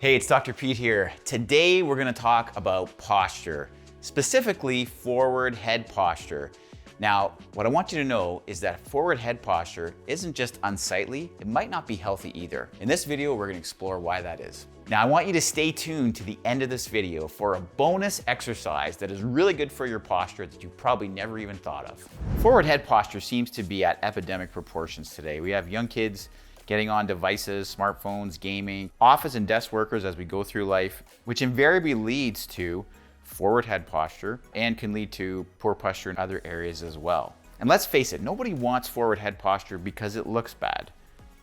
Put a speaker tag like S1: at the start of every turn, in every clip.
S1: Hey, it's Dr. Pete here. Today we're gonna talk about posture, specifically forward head posture. Now, what I want you to know is that forward head posture isn't just unsightly, it might not be healthy either. In this video, we're gonna explore why that is. Now, I want you to stay tuned to the end of this video for a bonus exercise that is really good for your posture that you probably never even thought of. Forward head posture seems to be at epidemic proportions today. We have young kids getting on devices, smartphones, gaming, office and desk workers as we go through life, which invariably leads to forward head posture and can lead to poor posture in other areas as well. And let's face it, nobody wants forward head posture because it looks bad,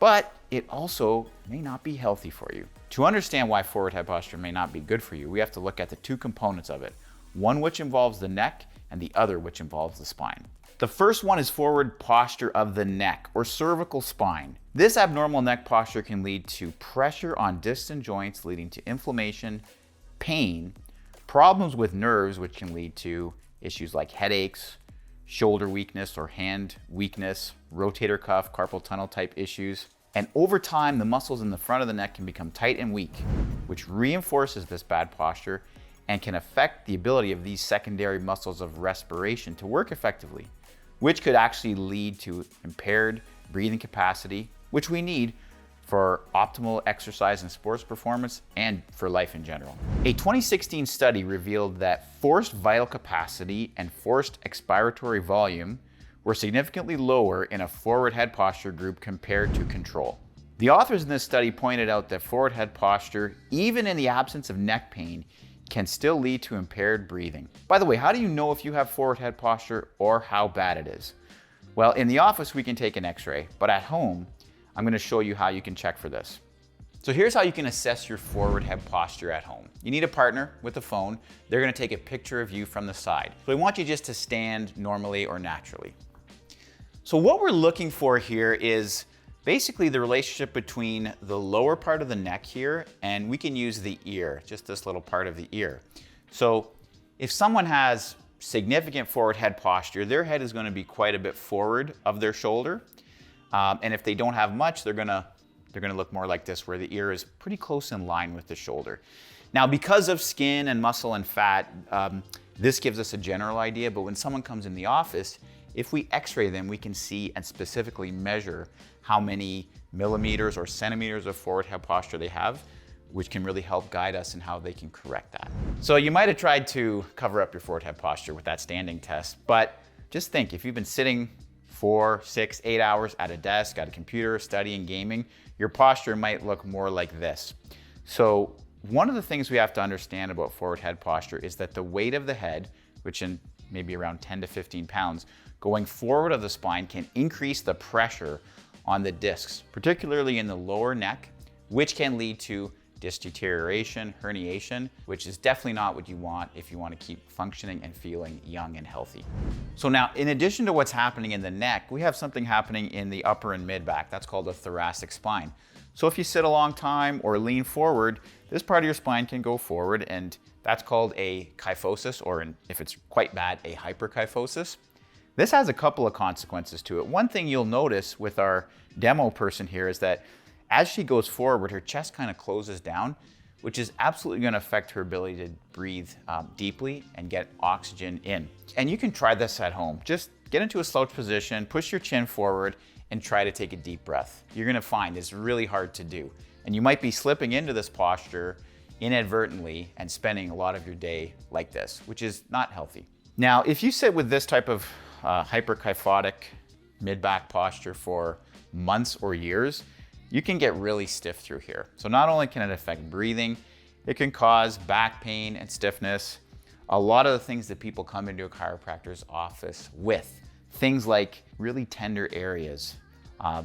S1: but it also may not be healthy for you. To understand why forward head posture may not be good for you, we have to look at the two components of it, one which involves the neck and the other which involves the spine. The first one is forward posture of the neck or cervical spine. This abnormal neck posture can lead to pressure on distant joints, leading to inflammation, pain, problems with nerves, which can lead to issues like headaches, shoulder weakness or hand weakness, rotator cuff, carpal tunnel type issues. And over time, the muscles in the front of the neck can become tight and weak, which reinforces this bad posture and can affect the ability of these secondary muscles of respiration to work effectively, which could actually lead to impaired breathing capacity, which we need for optimal exercise and sports performance and for life in general. A 2016 study revealed that forced vital capacity and forced expiratory volume were significantly lower in a forward head posture group compared to control. The authors in this study pointed out that forward head posture, even in the absence of neck pain, can still lead to impaired breathing. By the way, how do you know if you have forward head posture or how bad it is? Well, in the office, we can take an x-ray, but at home, I'm gonna show you how you can check for this. So here's how you can assess your forward head posture at home. You need a partner with a phone. They're gonna take a picture of you from the side. So I want you just to stand normally or naturally. So what we're looking for here is basically the relationship between the lower part of the neck here, and we can use the ear, just this little part of the ear. So if someone has significant forward head posture, their head is gonna be quite a bit forward of their shoulder. And if they don't have much, they're gonna look more like this, where the ear is pretty close in line with the shoulder. Now, because of skin and muscle and fat, this gives us a general idea, but when someone comes in the office, if we x-ray them, we can see and specifically measure how many millimeters or centimeters of forward head posture they have, which can really help guide us in how they can correct that. So you might have tried to cover up your forward head posture with that standing test, but just think, if you've been sitting 4, 6, 8 hours at a desk, at a computer, studying, gaming, your posture might look more like this. So one of the things we have to understand about forward head posture is that the weight of the head, which in maybe around 10 to 15 pounds, going forward of the spine can increase the pressure on the discs, particularly in the lower neck, which can lead to disc deterioration, herniation, which is definitely not what you want if you want to keep functioning and feeling young and healthy. So now, in addition to what's happening in the neck, we have something happening in the upper and mid back. That's called the thoracic spine. So if you sit a long time or lean forward, this part of your spine can go forward, and that's called a kyphosis, or if it's quite bad, a hyperkyphosis. This has a couple of consequences to it. One thing you'll notice with our demo person here is that as she goes forward, her chest kind of closes down, which is absolutely going to affect her ability to breathe deeply and get oxygen in. And you can try this at home. Just get into a slouch position, push your chin forward, and try to take a deep breath. You're going to find it's really hard to do. And you might be slipping into this posture inadvertently and spending a lot of your day like this, which is not healthy. Now, if you sit with this type of hyperkyphotic mid-back posture for months or years, you can get really stiff through here. So not only can it affect breathing, it can cause back pain and stiffness. A lot of the things that people come into a chiropractor's office with, things like really tender areas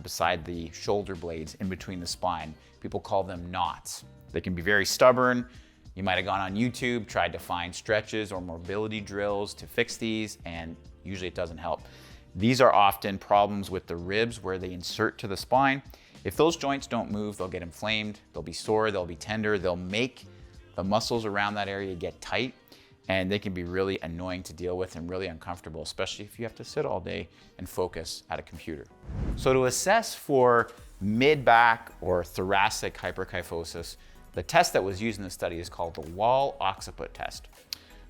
S1: beside the shoulder blades in between the spine, people call them knots. They can be very stubborn. You might have gone on YouTube, tried to find stretches or mobility drills to fix these, and usually it doesn't help. These are often problems with the ribs where they insert to the spine. If those joints don't move, they'll get inflamed, they'll be sore, they'll be tender, they'll make the muscles around that area get tight, and they can be really annoying to deal with and really uncomfortable, especially if you have to sit all day and focus at a computer. So to assess for mid-back or thoracic hyperkyphosis, The test that was used in the study is called the wall occiput test.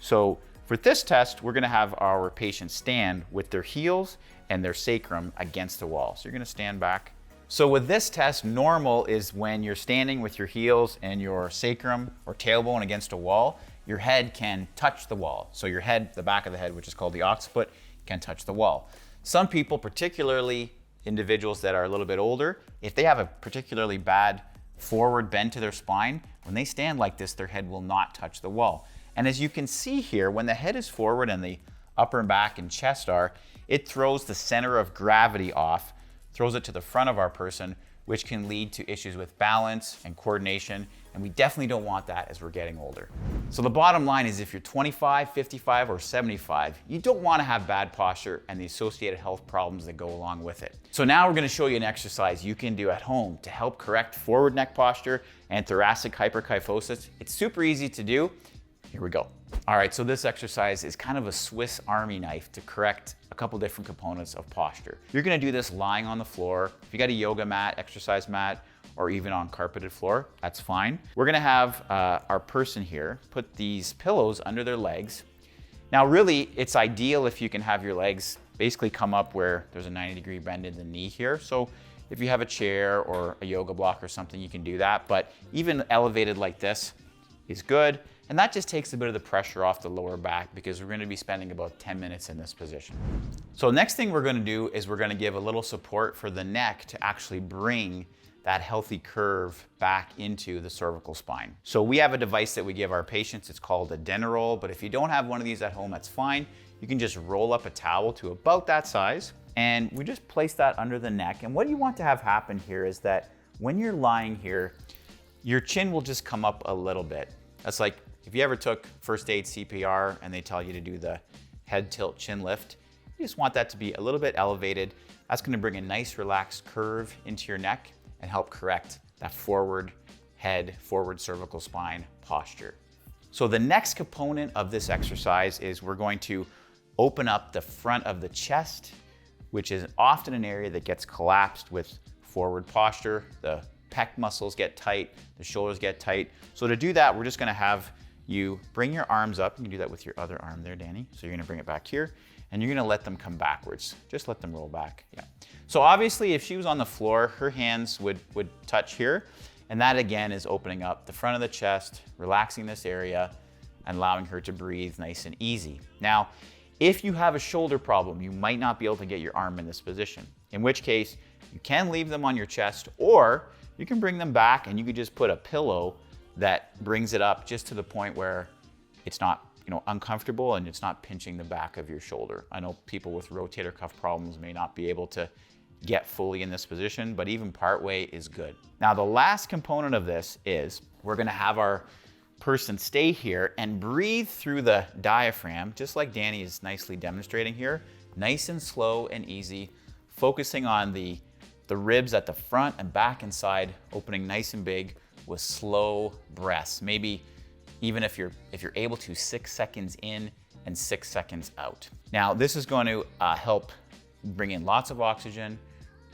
S1: So for this test, we're gonna have our patient stand with their heels and their sacrum against the wall. So you're gonna stand back. So with this test, normal is when you're standing with your heels and your sacrum or tailbone against a wall, your head can touch the wall. So your head, the back of the head, which is called the occiput, can touch the wall. Some people, particularly individuals that are a little bit older, if they have a particularly bad forward bend to their spine, when they stand like this, their head will not touch the wall. And as you can see here, when the head is forward and the upper and back and chest are, it throws the center of gravity off, throws it to the front of our person, which can lead to issues with balance and coordination. And we definitely don't want that as we're getting older. So the bottom line is if you're 25, 55, or 75, you don't want to have bad posture and the associated health problems that go along with it. So now we're going to show you an exercise you can do at home to help correct forward neck posture and thoracic hyperkyphosis. It's super easy to do. Here we go. All right, so this exercise is kind of a Swiss Army knife to correct a couple different components of posture. You're gonna do this lying on the floor. If you got a yoga mat, exercise mat, or even on carpeted floor, that's fine. We're gonna have our person here put these pillows under their legs. Now really, it's ideal if you can have your legs basically come up where there's a 90-degree bend in the knee here. So if you have a chair or a yoga block or something, you can do that. But even elevated like this is good. And that just takes a bit of the pressure off the lower back because we're going to be spending about 10 minutes in this position. So next thing we're going to do is we're going to give a little support for the neck to actually bring that healthy curve back into the cervical spine. So we have a device that we give our patients. It's called a Denerol, but if you don't have one of these at home, that's fine. You can just roll up a towel to about that size and we just place that under the neck. And what you want to have happen here is that when you're lying here, your chin will just come up a little bit. That's like if you ever took first aid CPR and they tell you to do the head tilt chin lift, you just want that to be a little bit elevated. That's gonna bring a nice relaxed curve into your neck and help correct that forward head, forward cervical spine posture. So the next component of this exercise is we're going to open up the front of the chest, which is often an area that gets collapsed with forward posture. The pec muscles get tight, the shoulders get tight. So to do that, we're just gonna have you bring your arms up. You can do that with your other arm there, Danny. So you're gonna bring it back here and you're gonna let them come backwards. Just let them roll back, yeah. So obviously if she was on the floor, her hands would touch here. And that again is opening up the front of the chest, relaxing this area and allowing her to breathe nice and easy. Now, if you have a shoulder problem, you might not be able to get your arm in this position, in which case you can leave them on your chest or you can bring them back and you could just put a pillow that brings it up just to the point where it's not, uncomfortable and it's not pinching the back of your shoulder. I know people with rotator cuff problems may not be able to get fully in this position, but even partway is good. Now, the last component of this is we're gonna have our person stay here and breathe through the diaphragm, just like Danny is nicely demonstrating here, nice and slow and easy, focusing on the ribs at the front and back and side, opening nice and big, with slow breaths. Maybe even if you're able to, 6 seconds in and 6 seconds out. Now, this is going to help bring in lots of oxygen,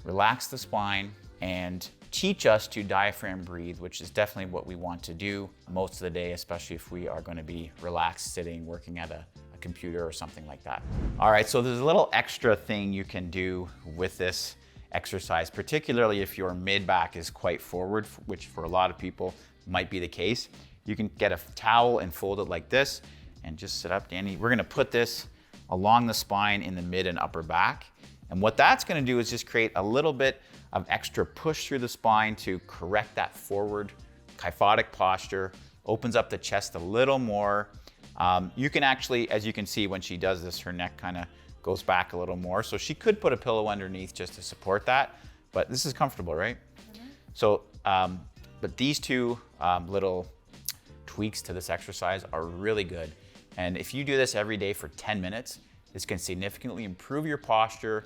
S1: relax the spine, and teach us to diaphragm breathe, which is definitely what we want to do most of the day, especially if we are going to be relaxed sitting, working at a computer or something like that. All right, so there's a little extra thing you can do with this exercise, particularly if your mid-back is quite forward, which for a lot of people might be the case. You can get a towel and fold it like this and just sit up, Danny. We're gonna put this along the spine in the mid and upper back. And what that's gonna do is just create a little bit of extra push through the spine to correct that forward kyphotic posture, opens up the chest a little more. You can actually, as you can see when she does this, her neck kind of goes back a little more. So she could put a pillow underneath just to support that, but this is comfortable, right? Mm-hmm. So, but these two little tweaks to this exercise are really good. And if you do this every day for 10 minutes, this can significantly improve your posture,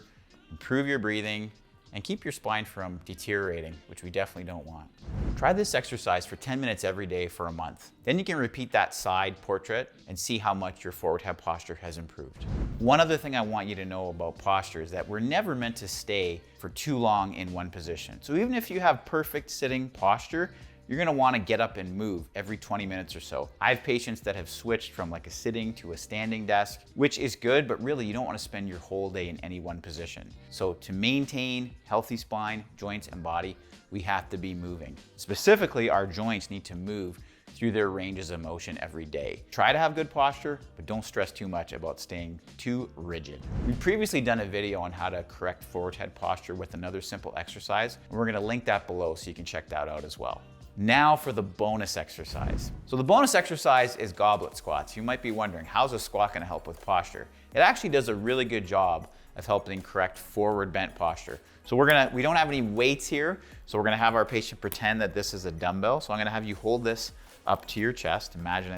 S1: improve your breathing, and keep your spine from deteriorating, which we definitely don't want. Try this exercise for 10 minutes every day for a month. Then you can repeat that side portrait and see how much your forward head posture has improved. One other thing I want you to know about posture is that we're never meant to stay for too long in one position. So even if you have perfect sitting posture, you're gonna wanna get up and move every 20 minutes or so. I have patients that have switched from like a sitting to a standing desk, which is good, but really you don't wanna spend your whole day in any one position. So to maintain healthy spine, joints, and body, we have to be moving. Specifically, our joints need to move through their ranges of motion every day. Try to have good posture, but don't stress too much about staying too rigid. We've previously done a video on how to correct forward head posture with another simple exercise, and we're gonna link that below so you can check that out as well. Now for the bonus exercise. So the bonus exercise is goblet squats. You might be wondering, how's a squat gonna help with posture? It actually does a really good job of helping correct forward bent posture. So we don't have any weights here, so we're gonna have our patient pretend that this is a dumbbell. So I'm gonna have you hold this up to your chest. Imagine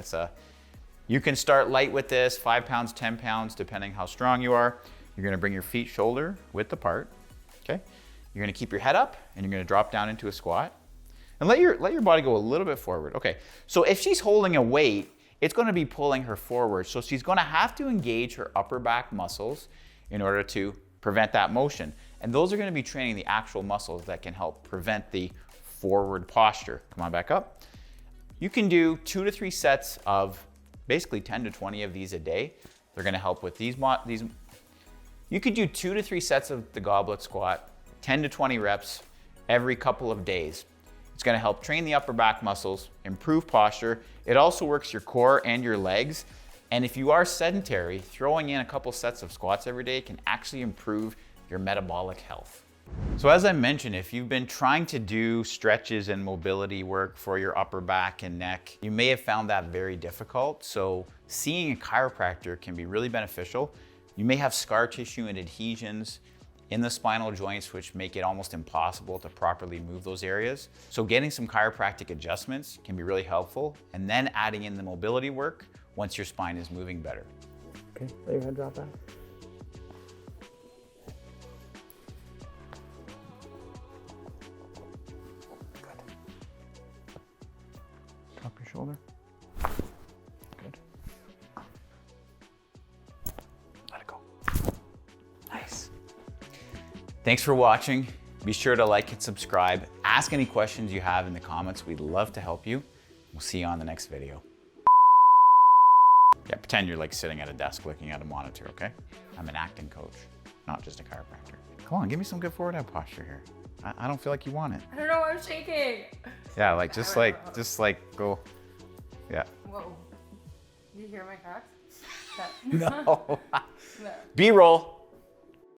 S1: you can start light with this, 5 pounds, 10 pounds, depending how strong you are. You're gonna bring your feet shoulder width apart, okay? You're gonna keep your head up and you're gonna drop down into a squat. And let your body go a little bit forward. Okay, so if she's holding a weight, it's gonna be pulling her forward. So she's gonna have to engage her upper back muscles in order to prevent that motion. And those are gonna be training the actual muscles that can help prevent the forward posture. Come on back up. You can do 2 to 3 sets of basically 10 to 20 of these a day. They're gonna help with these. You could do 2 to 3 sets of the goblet squat, 10 to 20 reps every couple of days. It's gonna help train the upper back muscles, improve posture. It also works your core and your legs. And if you are sedentary, throwing in a couple sets of squats every day can actually improve your metabolic health. So as I mentioned, if you've been trying to do stretches and mobility work for your upper back and neck, you may have found that very difficult. So seeing a chiropractor can be really beneficial. You may have scar tissue and adhesions in the spinal joints, which make it almost impossible to properly move those areas. So getting some chiropractic adjustments can be really helpful, and then adding in the mobility work once your spine is moving better.
S2: Okay, let your head drop back. Drop your shoulder. Good. Let it go.
S1: Nice. Thanks for watching. Be sure to like and subscribe. Ask any questions you have in the comments. We'd love to help you. We'll see you on the next video. Yeah, pretend you're like sitting at a desk looking at a monitor, okay? I'm an acting coach, not just a chiropractor. Come on, give me some good forward head posture here. I don't feel like you want it.
S3: I don't know, I'm shaking.
S1: Yeah, like just go. Yeah.
S3: Whoa. You hear my cracks?
S1: No.
S3: No.
S1: B-roll.